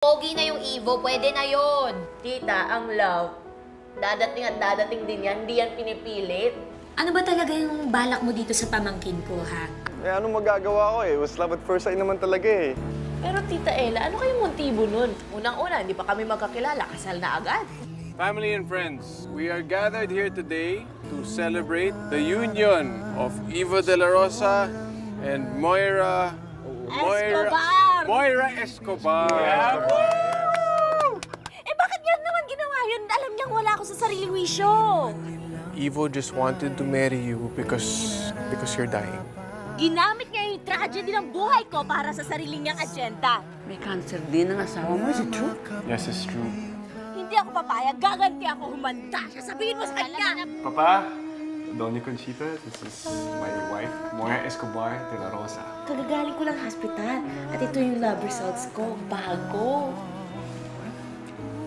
Pogi na yung Evo, pwede na yon. Tita, ang love, dadating at dadating din yan, hindi yan pinipilit. Ano ba talaga yung balak mo dito sa pamangkin ko, ha? Eh, anong magagawa ko eh? It was love at first sight naman talaga eh. Pero Tita Ella, ano kayong motibo nun? Unang-una, hindi pa kami magkakilala, kasal na agad. Family and friends, we are gathered here today to celebrate the union of Evo de la Rosa and Moira Escobar. Yeah. Eh bakit yan naman ginawa yun? Alam niyang wala ako sa sariling wisyo. Evo just wanted to marry you because you're dying. Ginamit niya yung tragedy ng buhay ko para sa sarili niyang agenda. May cancer din ang asawa mo, is it true? Yes, it's true. Hindi ako papayag, gaganti ako humanda siya. Sabihin mo sa kanya. Papa, Doña Conchita, this is my wife, Moira Escobar de la Rosa. Kagagaling ko lang hospital at ito yung lab results ko, bago.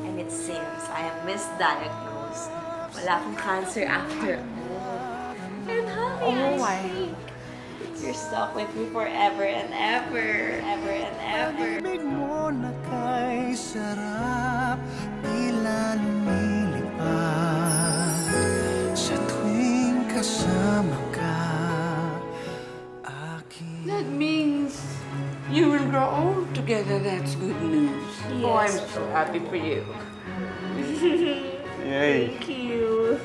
And it seems I am misdiagnosed. Wala akong cancer after all. And honey, you're stuck with me forever and ever. Ever and ever. Pag-ibig mo na kay sarap, tila lumilipad. Sa tuwing kasama ka, aking... That means you will grow old together. That's good news. Yes. Oh, I'm so happy for you. Yay! Thank you.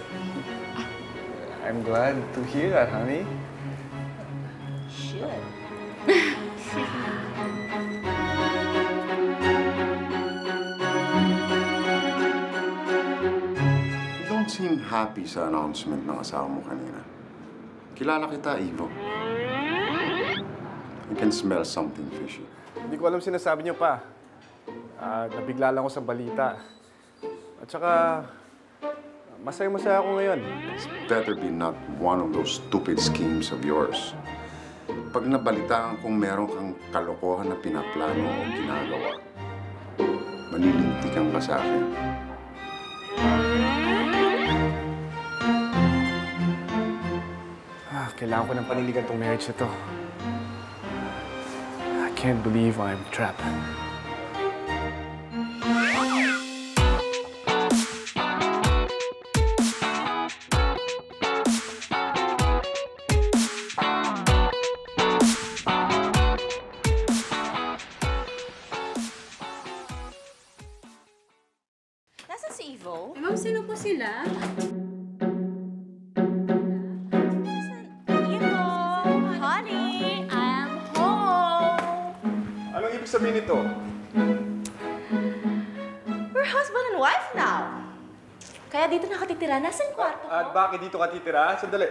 I'm glad to hear that, honey. Should. You don't seem happy sa announcement ng asawa mo kanina. Kilala kita, Evo. I can smell something fishy. Hindi ko alam sinasabi niyo pa. Nabigla lang ako sa balita. At saka, masaya-masaya ako ngayon. It's better be not one of those stupid schemes of yours. Pag nabalitaan kung meron kang kalokohan na pinaplano o ginagawa, malilintikan ka sa akin. Kailangan ko ng paniligan tong marriage na to. I can't believe I'm trapped. Nasaan si Evo? Ma'am, sino po sila? Evo! Honey! I'm home! Anong ibig sabihin nito? We're husband and wife now. Kaya dito nakatitira. Nasaan kwarto ko? At bakit dito ka titira? Sandali.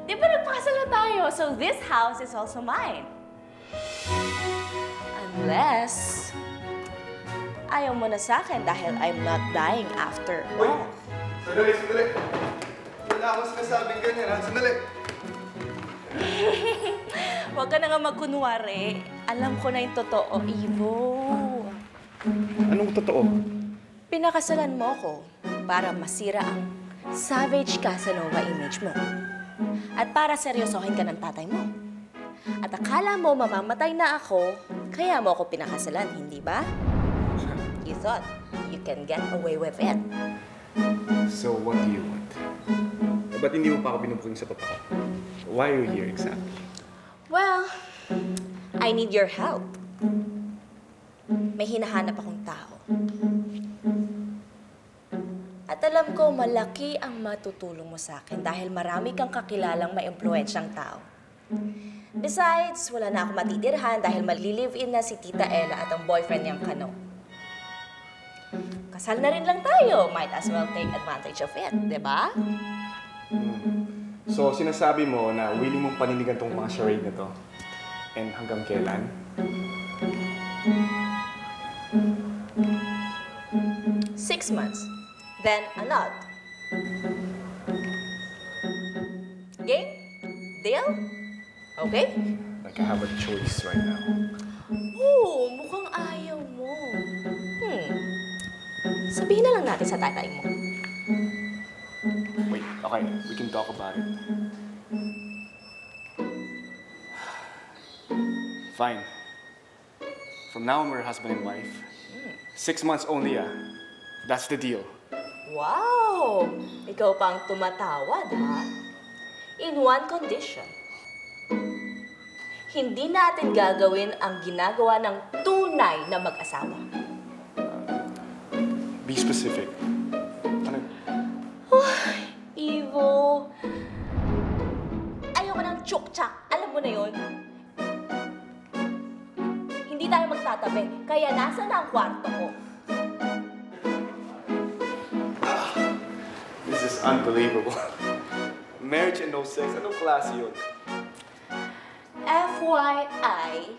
Di ba nagpakasal na tayo? So this house is also mine. Unless... ayaw mo na sa akin dahil I'm not dying after all. Sandali, sandali. Wala akong sinasabing ganyan, ha? Sandali. Huwag ka na nga magkunwari. Alam ko na yung totoo, Evo. Anong totoo? Pinakasalan mo ako para masira ang savage Casanova image mo. At para seryosohin ka ng tatay mo. At akala mo mamamatay na ako, kaya mo ako pinakasalan, hindi ba? You thought you can get away with it. So, what do you want? Ba't hindi mo pa ako binubuking sa papa ko? Why are you here exactly? Well, I need your help. May hinahanap akong tao. At alam ko, malaki ang matutulong mo sa akin dahil marami kang kakilalang maimpluwensyang tao. Besides, wala na ako matitirhan dahil mali-live-in na si Tita Ella at ang boyfriend niyang Kano. Kasal na rin lang tayo. Might as well take advantage of it, di ba? So, sinasabi mo na willing mong paninigan tong mga charade na to? And hanggang kailan? Six months. Then, another. Game? Deal? Okay? Like I have a choice right now. Oo, mukhang ayaw mo. Sabihin na lang natin sa tatay mo. Wait, okay. We can talk about it. Fine. From now on, we're husband and wife. 6 months only, ah. That's the deal. Wow! Ikaw pang tumatawad, ha? In one condition. Hindi natin gagawin ang ginagawa ng tunay na mag-asawa. Be specific. Ano? Ivo, ayoko ng chuk-chak. Alam mo na yun? Hindi tayo magtatabi, kaya nasa na ang kwarto ko. This is unbelievable. Marriage and no sex. Anong klase yun? FYI,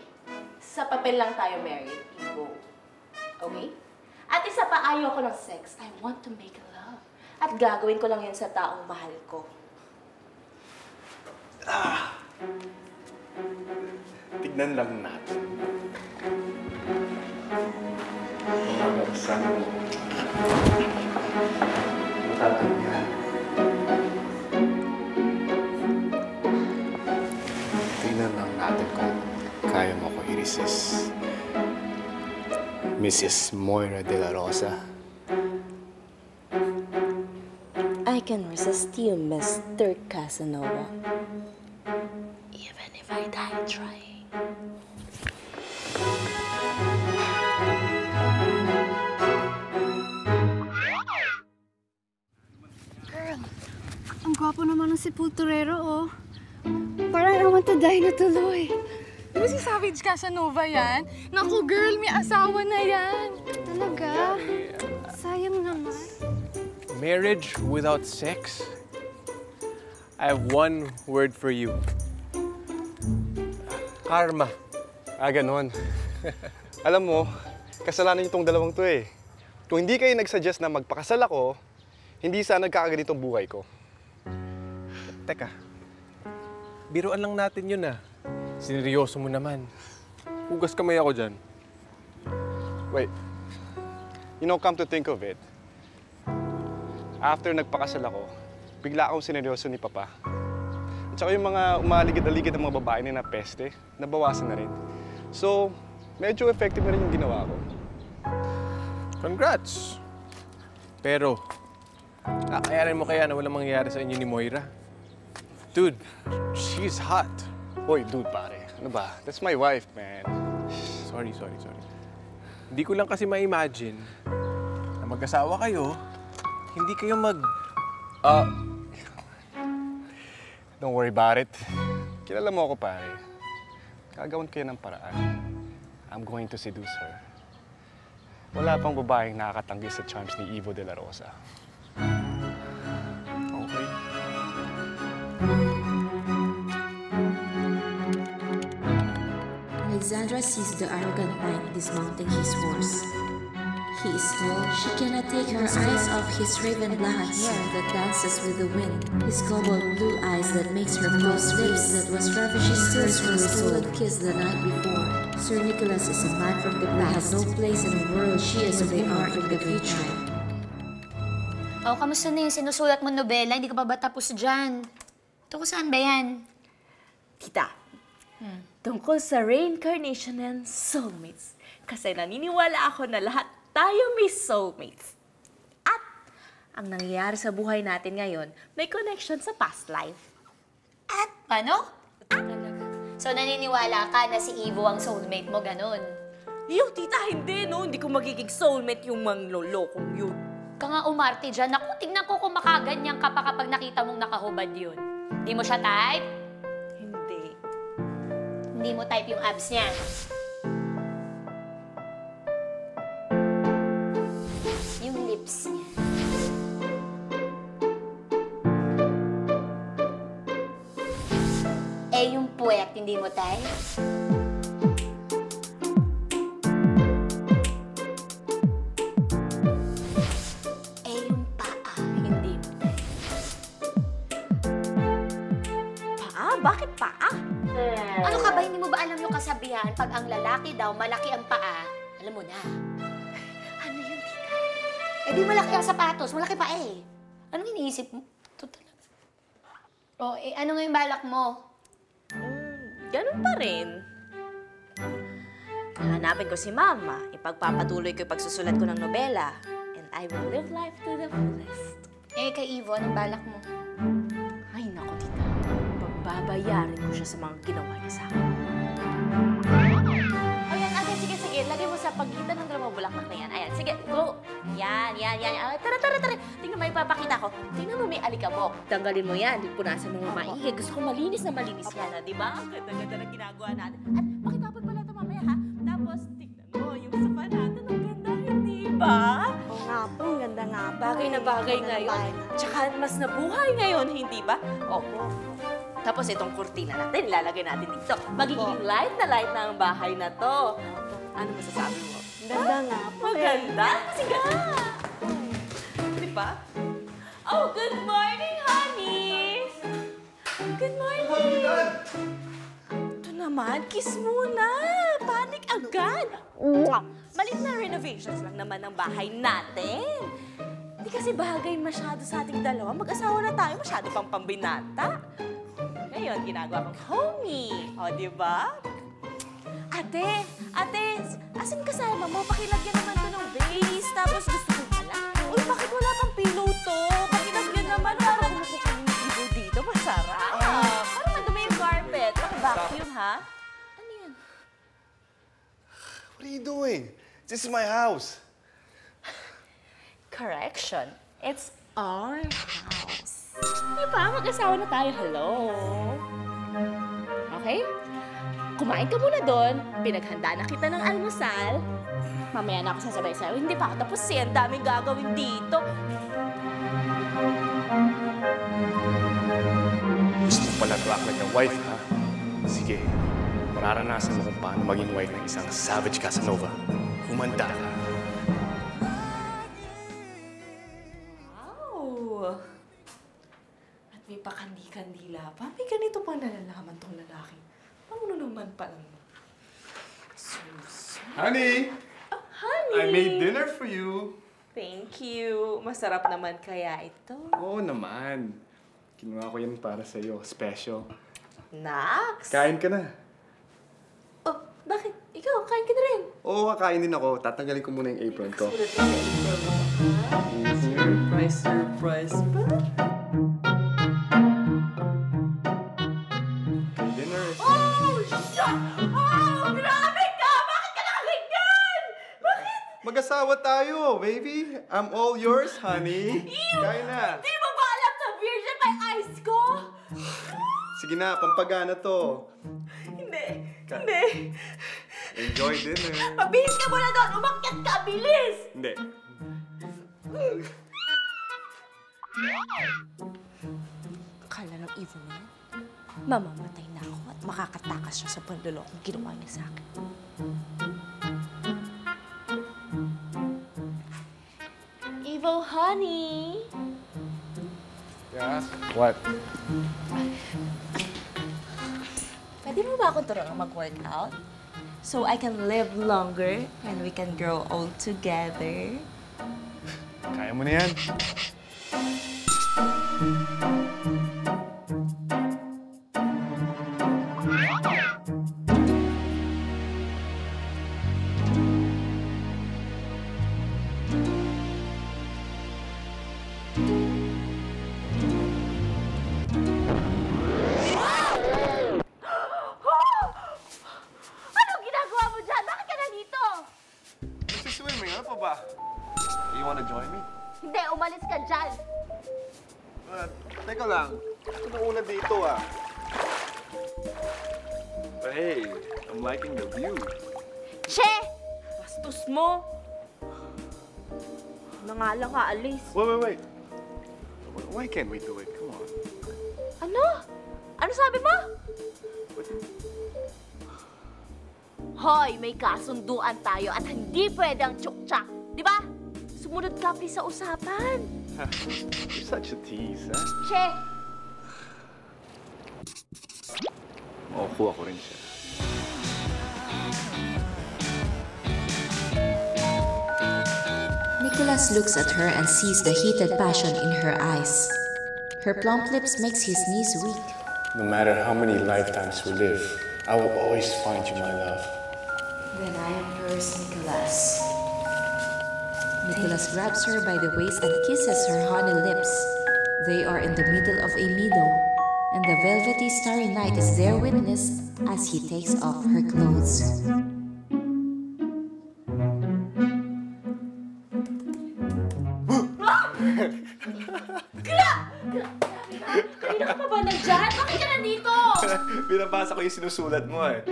sa papel lang tayo married, Ivo. Okay? At isa pa, ayaw ko ng sex. I want to make love. At gagawin ko lang yun sa taong mahal ko. Tignan lang natin. Sana mo. Matatagal. Tignan lang natin kung kaya mo ko i-resist. Mrs. Moira de la Rosa. I can resist you, Mr. Casanova. Even if I die trying. Ang gwapo naman ng sepulturero, oh. Parang I want to die na tuloy. Di ba si Savage Casanova yan? Naku, girl, may asawa na yan. Talaga? Sayang naman. Marriage without sex? I have one word for you. Karma. Ganon. Alam mo, kasalanan itong dalawang to eh. Kung hindi kayo nag-suggest na magpakasal ako, hindi sana nagkakaganitong buhay ko. Teka, biruan lang natin yun ah. Sineryoso mo naman. Hugas kamay ako dyan. Wait. You know, come to think of it, after nagpakasal ako, bigla akong sineryoso ni Papa. At saka yung mga umaligid-aligid ng mga babae na peste, nabawasan na rin. So, medyo effective na rin yung ginawa ko. Congrats! Pero, kakayarin mo kaya na walang mangyayari sa inyo ni Moira? Dude, she's hot. Hoy, dude, pare. Ano ba? That's my wife, man. Sorry. Hindi ko lang kasi ma-imagine na mag-asawa kayo, hindi kayo Don't worry about it. Kilala mo ako, pare. Gagawin ko yan ng paraan. I'm going to seduce her. Wala pang babaeng nakakatanggi sa charms ni Ivo de la Rosa. Okay. Alexandra sees the arrogant knight dismounting his horse. He is tall. She cannot take her eyes off his raven black hair that dances with the wind. His cobalt blue eyes that makes her close lips that was ravishing tears from a stolen kiss the night before. Sir Nicholas is a man from the past. Has no place in the world. She is a woman from the future. Oh, kamusta na yung sinusulat mo nobela? Hindi ka pa ba tapos dyan? Ito ko saan ba yan? Tita, tungkol sa reincarnation and soulmates. Kasi naniniwala ako na lahat tayo may soulmates. At ang nangyayari sa buhay natin ngayon, may connection sa past life. At paano? Talaga. So naniniwala ka na si Ivo ang soulmate mo, ganun? Yo, tita, hindi, no? Hindi ko magiging soulmate yung manglolokong yun. Ka nga umarte dyan. Naku, tignan ko kung makaganyan ka pa kapag nakita mong nakahubad yun. Hindi mo siya type? Hindi. Hindi mo type yung abs niya. Yung lips niya. Eh, yung puwet, hindi mo type? Eh, yung paa, hindi mo type? Paa? Bakit paa? Ano ka ba? Hindi mo ba alam yung kasabihan? Pag ang lalaki daw, malaki ang paa, alam mo na. Ano yun, tita? Eh di malaki ang sapatos, malaki pa eh. Anong iniisip mo? Ito talaga. Oh, eh ano nga yung balak mo? Ganun pa rin. Hanapin ko si Mama. Ipagpapatuloy ko yung pagsusulat ko ng nobela. And I will live life to the fullest. Eh, kay Ivo, anong balak mo? Ay, naku, tita. Pagbabayarin ko siya sa mga ginawa niya sa akin. O yan, ate, sige. Lagay mo sa pagitan ng dalawang bulaklak na yan. Ayan, sige, go. Yan. Ay, tara. Tingnan mo, ipapakita ko. Tingnan mo, may alikabok. Tanggalin mo yan. Punasan mo maigi. Gusto ko malinis na malinis yan, di ba? Ang ganda-ganda na ginagawa natin. At pakitapon pala ito mamaya, ha? Tapos, tingnan mo, yung sapa natin, ang ganda, hindi ba? Oo nga po, ang ganda nga po. Bagay na bagay ngayon. Tsaka mas nabuhay ngayon, hindi ba? Opo. Tapos itong kurtina natin, ilalagay natin dito. Magiging light na ang bahay na to. Ano masasabi mo? Ganda nga po. Maganda? Kasi ganda. Di ba? Oh, good morning, honey! Good morning! Ito naman, kiss muna. Panic agad. Malit na renovations lang naman ng bahay natin. Hindi kasi bagay masyado sa ating dalawa. Mag-asawa na tayo, masyado pang pambinata. Ngayon, ginagawa kong homie. O, di ba? Ate, asan kasama mo? Pakilagyan naman to ng base. Tapos gusto ko pala. Uy, bakit wala pang pillow to? Pakilagyan naman. Parang mukha ng ibo dito. Masarap. Parang madumi yung carpet. Vacuum, ha? Ano yun? What are you doing? This is my house. Correction. It's our house. Diba? Mag-asawa na tayo. Hello? Okay? Kumain ka muna doon. Pinaghanda na kita ng almusal. Mamaya na ako sasabay sa'yo. Hindi pa ako tapos eh. Ang daming gagawin dito. Gusto mo pala to act like a wife, ha? Sige, mararanasan mo kung paano maging wife ng isang savage Casanova. Humanda ka. Wow! At may pakandi-kandila pa. May ganito pang nalalaman tong lalaki. Ano naman palang Susan? Honey! Oh, honey! I made dinner for you. Thank you. Masarap naman kaya ito. Oo naman. Kinuha ko yan para sa'yo. Special. Nax! Kain ka na. Oh, bakit? Ikaw, kain ka na rin. Oo, kakain din ako. Tatanggalin ko muna yung apron ko. Sulit na yung apron mo. Surprise ba? Dinner. Oh, shit! Oh, grabe ka! Bakit ka nakaganyan? Bakit? Mag-asawa tayo, baby. I'm all yours, honey. Kain na. Di mo ba alam na virgin pa yung eyes ko? Sige na, pampagana to. Hindi. Enjoy dinner. Mabilis ka muna doon! Umakyat ka! Bilis! Hindi. Akala ng evil na mamamatay na ako at makakatakas siya sa panlulokong ginawa niya sa akin. Evil honey! Yeah? What? Pwede mo ba akong turuan mag-workout? So I can live longer and we can grow old together. Kaya mo na yan. Anong ginagawa mo dyan? Bakit ka nandito? Swimming, ano pa ba? You wanna join me? Hindi, umalis ka dyan. Teka lang. Ito una dito, ah. But hey, I'm liking the view. Che! Bastos mo! Ano nga lang aalis? Wait. Why can't we do it? Come on. Ano? Ano sabi mo? Hoy, may kasunduan tayo at hindi pwedeng tsuktsak. Di ba? Sumunod ka please sa usapan. You're such a tease, huh? Che! Makukuha ko rin siya. Nicholas looks at her and sees the heated passion in her eyes. Her plump lips makes his knees weak. No matter how many lifetimes we live, I will always find you, my love. Then I am yours, Nicholas. Nicholas grabs her by the waist and kisses her honey lips. They are in the middle of a meadow, and the velvety starry night is their witness as he takes off her clothes. Kanina ka pa ba nandyan? Bakit ka nandito? Binabasa ko yung sinusulat mo eh.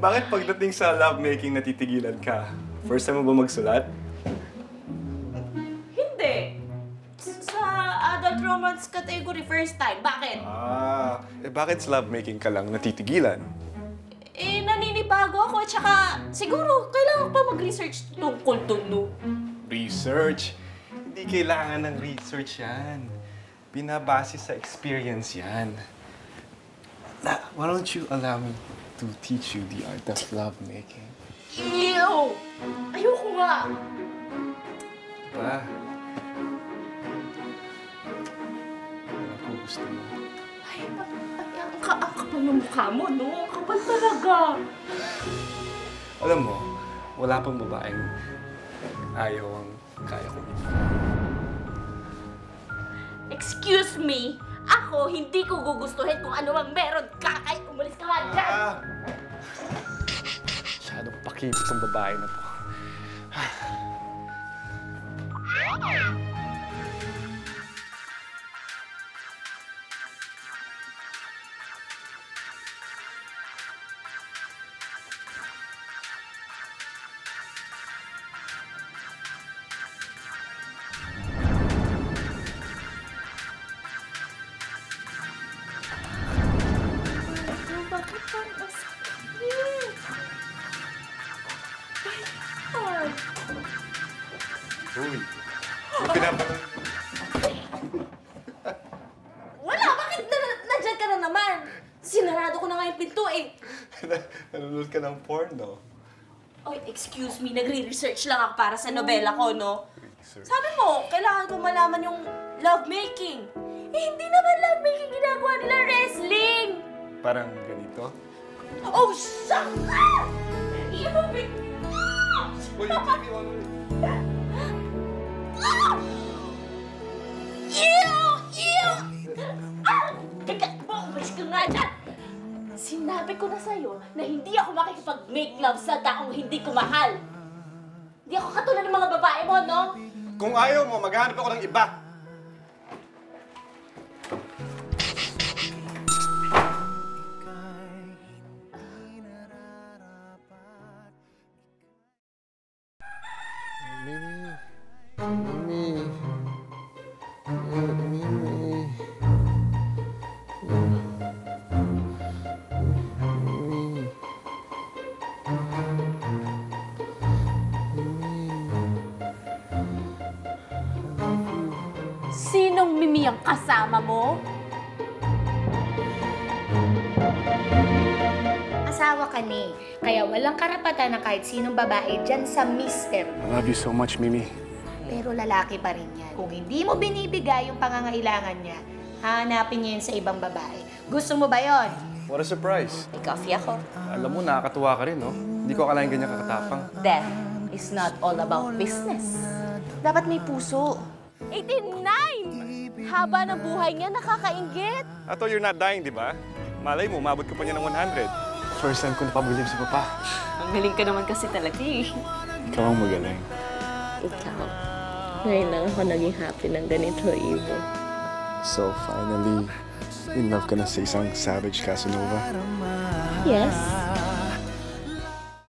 Bakit pagdating sa lovemaking natitigilan ka? First time mo ba magsulat? Hindi. Sa adult romance category, first time. Bakit? Bakit sa lovemaking ka lang natitigilan? Naninibago ako at saka siguro kailangan pa mag-research tungkol dun, no? Research? Hindi kailangan ng research yan. Binabase sa experience yan. Why don't you allow me to teach you the art of lovemaking? Ew! Ayoko nga! Ba? Ano ko gusto mo? Ay, ang kapal ng mukha mo, no? Ang kapal talaga. Alam mo, wala pang babaeng ayaw ang kaya ko. Excuse me? Ako, hindi ko gugustuhin kung ano mang meron ka. Kahit umalis ka nga dyan! Masyadong pakipot ang babae na to. Bakit parang masakit? Uy, pinapanood. Wala! Bakit nandyan ka na naman? Sinarado ko na nga yung pinto eh. Nanonood ka ng porn, no? Oy, excuse me, nagre-research lang ako para sa nobela ko, no? Sabi mo, kailangan ko malaman yung lovemaking. Eh, hindi naman lovemaking ginagawa nila, wrestling! Parang ganito? Oh, shut up! Uy, Uy, yung TV on ulit. Ew! Ew! Teka, umalis ka nga dyan! Sinabi ko na sa'yo na hindi ako makikipag-make love sa taong hindi ko mahal. Hindi ako katulad ng mga babae mo, no? Kung ayaw mo, maghanap ako ng iba. Sinong Mimi ang kasama mo? Asawa ka ni, kaya walang karapatan na kahit sinong babae dyan sa mister. I love you so much, Mimi. Pero lalaki pa rin yan. Kung hindi mo binibigay yung pangangailangan niya, hanapin niya yun sa ibang babae. Gusto mo ba yon? What a surprise. May coffee ako. Alam mo, nakakatuwa ka rin, no? Hindi ko akalain ganyan kakatapang. Death is not all about business. Dapat may puso. 89! Haba ng buhay niya, nakakaingit. Ato, you're not dying, di ba? Malay mo, umabot ka pa niya ng 100. First time ko napabilib si Papa. Ang galing ka naman kasi talaga eh. Ikaw ang magaling. Ikaw. Ngayon lang ako naging happy ng ganito, Ivo. So, finally, in love ka na sa isang savage Casanova? Yes.